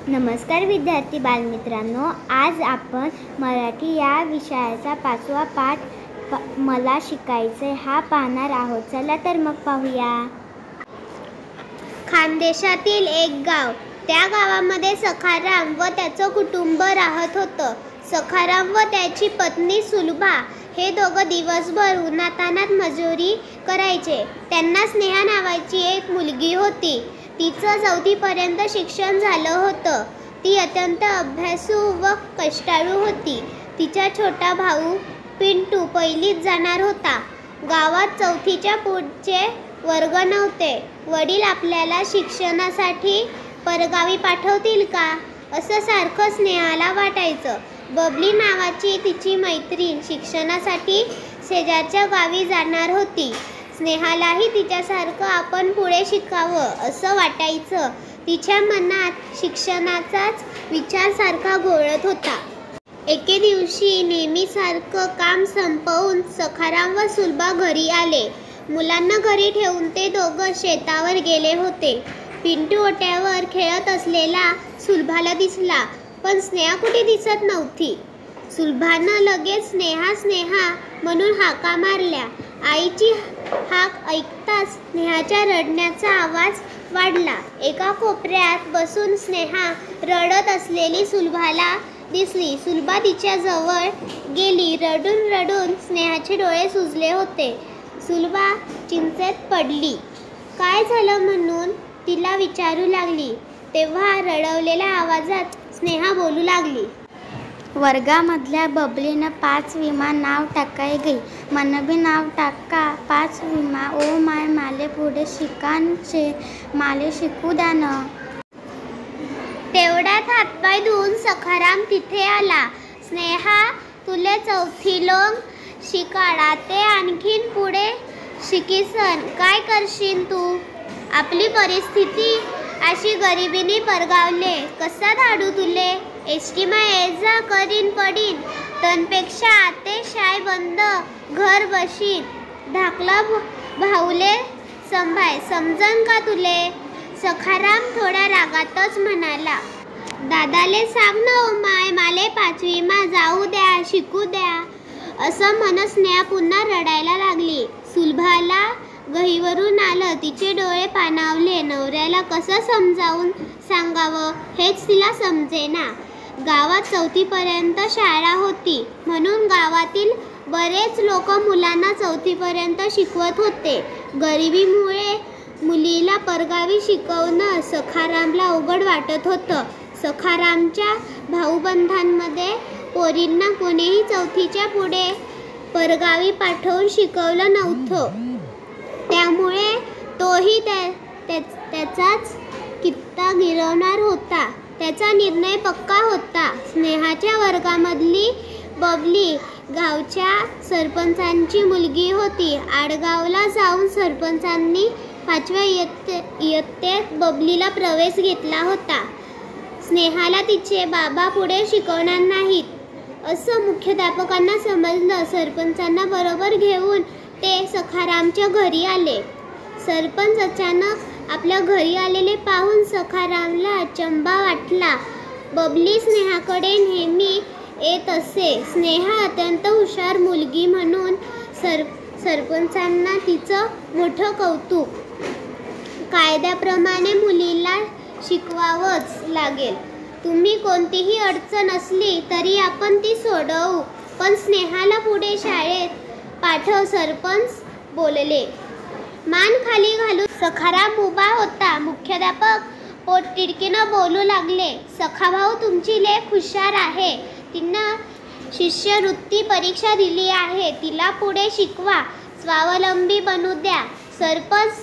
नमस्कार विद्यार्थी बालमित्रांनो, आज आपण मराठी या विषयाचा 5वा पाठ मला शिकायचे हा पाहणार आहोत. चला तर मग पाहूया. खानदेशातील एक गाव. त्या गावामध्ये सखाराम व त्याचं कुटुंब राहत होतं. सखाराम व त्याची पत्नी सुलभा हे दोघं दिवसभर उन्हातान्हात मजुरी करायचे. त्यांना स्नेहा नावाची एक मुलगी होती. तिचं 4थी पर्यंत शिक्षण झालं होतं. ती अत्यंत अभ्यासू व कष्टाळू होती. तिचा छोटा भाऊ पिंटू पहिलीत जाणार होता. गावात 4थीच्या पुढचे वर्ग नव्हते. वडील आपल्याला शिक्षणासाठी परगावी पाठवतील का असं सारखं स्नेहाला वाटायचं. बबली नावाची तिची मैत्रीण शिक्षणासाठी शेजारच्या गावी जाणार होती. स्नेहालाही तिच्यासारखं आपण पुढे शिकावं असं वाटायचं. तिच्या मनात शिक्षणाचाच विचार सारखा घोळत होता. एके दिवशी नेहमीसारखं काम संपवून सखाराम व सुलभा घरी आले. मुलांना घरी ठेवून ते दोघं शेतावर गेले होते. पिंटू ओट्यावर खेळत असलेला सुलभाला दिसला, पण स्नेहा कुठे दिसत नव्हती. सुलभानं लगेच स्नेहा स्नेहा म्हणून हाका मारल्या. आईची हाक ऐकताच स्नेहाच्या रडण्याचा आवाज वाढला. एका कोपऱ्यात बसून स्नेहा रडत असलेली सुलभाला दिसली. सुलभा तिच्या जवळ गेली. रडून रडून स्नेहाचे डोळे सुजले होते. सुलभा चिंतेत पडली. काय झालं म्हणून तिला विचारू लागली. तेव्हा रडवलेल्या आवाजात स्नेहा बोलू लागली. वर्गामधल्या बबलीनं 5 विमा नाव टाकाय गई. मन भी नाव टाका 5 विमा. ओ माय माले पुढे शिकांचे माले शिकू द्या न. तेवढ्यात हातपाय धुवून सखाराम तिथे आला. स्नेहा तुले 4थी लोक शिकाडा ते आणखीन पुढे शिकीसन काय करशील तू. आपली परिस्थिती अशी गरिबीने परगावले. कसा धाडू तुले. एसटीमा ये जा करीन पडीन. तनपेक्षा आते शाय बंद घर बशीन. धाकला भाऊले संभाय समजन का तुले. सखाराम थोड्या रागातच म्हणाला. दादाले सांग ना ओ माय माले 5वीमा जाऊ द्या शिकू द्या. असं म्हणत स्नेहा पुन्हा रडायला लागली. सुलभाला गहीवरून आलं. तिचे डोळे पाणावले. नवऱ्याला कसं समजावून सांगावं हेच तिला समजेना. गावात 4थी पर्यंत शाळा होती म्हणून गावातील बरेच लोक मुलांना 4थी पर्यंत शिकवत होते. गरिबीमुळे मुलीला परगावी शिकवणं सखारामला अवघड वाटत होतं. सखारामच्या भाऊबंधांमध्ये पोरींना कोणीही 4थीच्या पुढे परगावी पाठवून शिकवलं नव्हतं. त्यामुळे तोही त्याचाच कित्ता गिरवणार होता. त्याचा निर्णय पक्का होता. स्नेहाच्या वर्गामधली बबली गावच्या सरपंचांची मुलगी होती. आडगावला जाऊन सरपंचांनी 5व्या इयत्तेत बबलीला प्रवेश घेतला होता. स्नेहाला तिचे बाबा पुढे शिकवणार नाहीत असं मुख्याध्यापकांना समजलं. सरपंचांना बरोबर घेऊन ते सखारामच्या घरी आले. सरपंच अचानक आपल्या घरी आलेले पाहून सखारामला अचंबा वाटला. बबली स्नेहाकडे नेहमी येत असे. स्नेहा अत्यंत हुशार मुलगी म्हणून सरपंचांना तिचं मोठं कौतुक. कायद्याप्रमाणे मुलीला शिकवावंच लागेल. तुम्ही कोणतीही अडचण असली तरी आपण ती सोडवू, पण स्नेहाला पुढे शाळेत पाठव सरपंच बोलले. मान खाली घालून सखाराम उभा होता. मुख्याध्यापक पोटतिडकीनं बोलू लागले. सखाभाऊ तुमची लेक हुशार आहे. तिनं शिष्यवृत्ती परीक्षा दिली आहे. तिला पुढे शिकवा, स्वावलंबी बनू द्या. सरपंच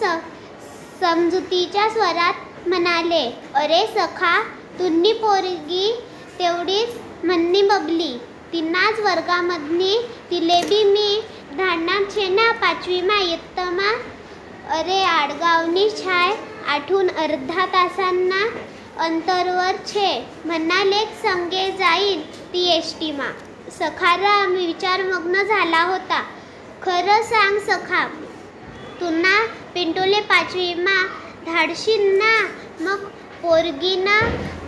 समजुतीच्या स्वरात म्हणाले. अरे सखा तुन्ही पोरगी तेवढीच म्हणणी बबली. तिनाच वर्गामधनी तिलेबी मी धाडणार छे ना 5वीमा इयत्तामा. अरे आडगावनी छाय आठून अर्धा तासांना अंतरवर छे. म्हणा लेक संगे जाईन ती एसटीमा. सखाराम विचारमग्न झाला होता. खरं सांग सखा तुना पिंटूले 5 विमा धाडशील ना? मग पोरगीना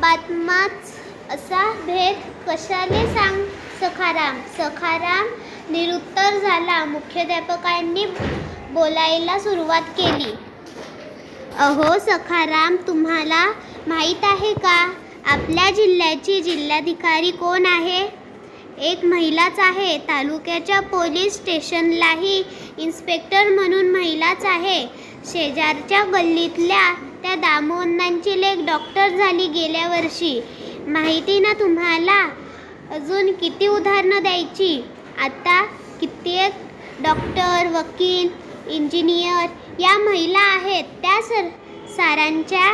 बातमाच असा भेद कशाले सांग सखाराम. सखाराम निरुत्तर झाला. मुख्याध्यापकांनी बोलायला सुरुवात केली. अहो सखाराम, तुम्हाला माहीत आहे का आपल्या जिल्ह्याची जिल्हाधिकारी कोण आहे? एक महिलाच आहे. तालुक्याच्या पोलीस स्टेशनलाही इन्स्पेक्टर म्हणून महिलाच आहे. शेजारच्या गल्लीतल्या त्या दामोअण्णांची लेक डॉक्टर झाली गेल्या वर्षी. माहिती ना तुम्हाला? अजून किती उदाहरणं द्यायची? आता कित्येक डॉक्टर, वकील, इंजिनियर या महिला आहेत. त्या सारांच्या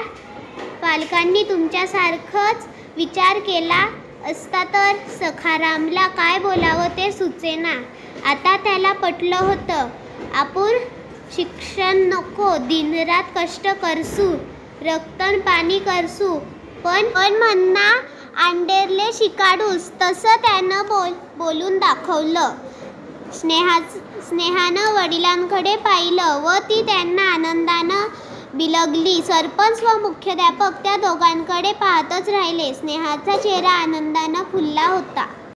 पालकांनी तुमच्यासारखंच विचार केला असता तर सखारामला काय बोलावं ते सुचेना. आता त्याला पटलं होतं. आपण शिक्षण नको, दिनरात कष्ट करसू, रक्तन पाणी करसू, पण म्हणना आंडेरले शिकाडूस, तसं त्यानं बोलून दाखवलं. स्नेहानं वडिलांकडे पाहिलं व ती त्यांना आनंदानं बिलगली. सरपंच व मुख्याध्यापक त्या दोघांकडे पाहतच राहिले. स्नेहाचा चेहरा आनंदानं फुलला होता.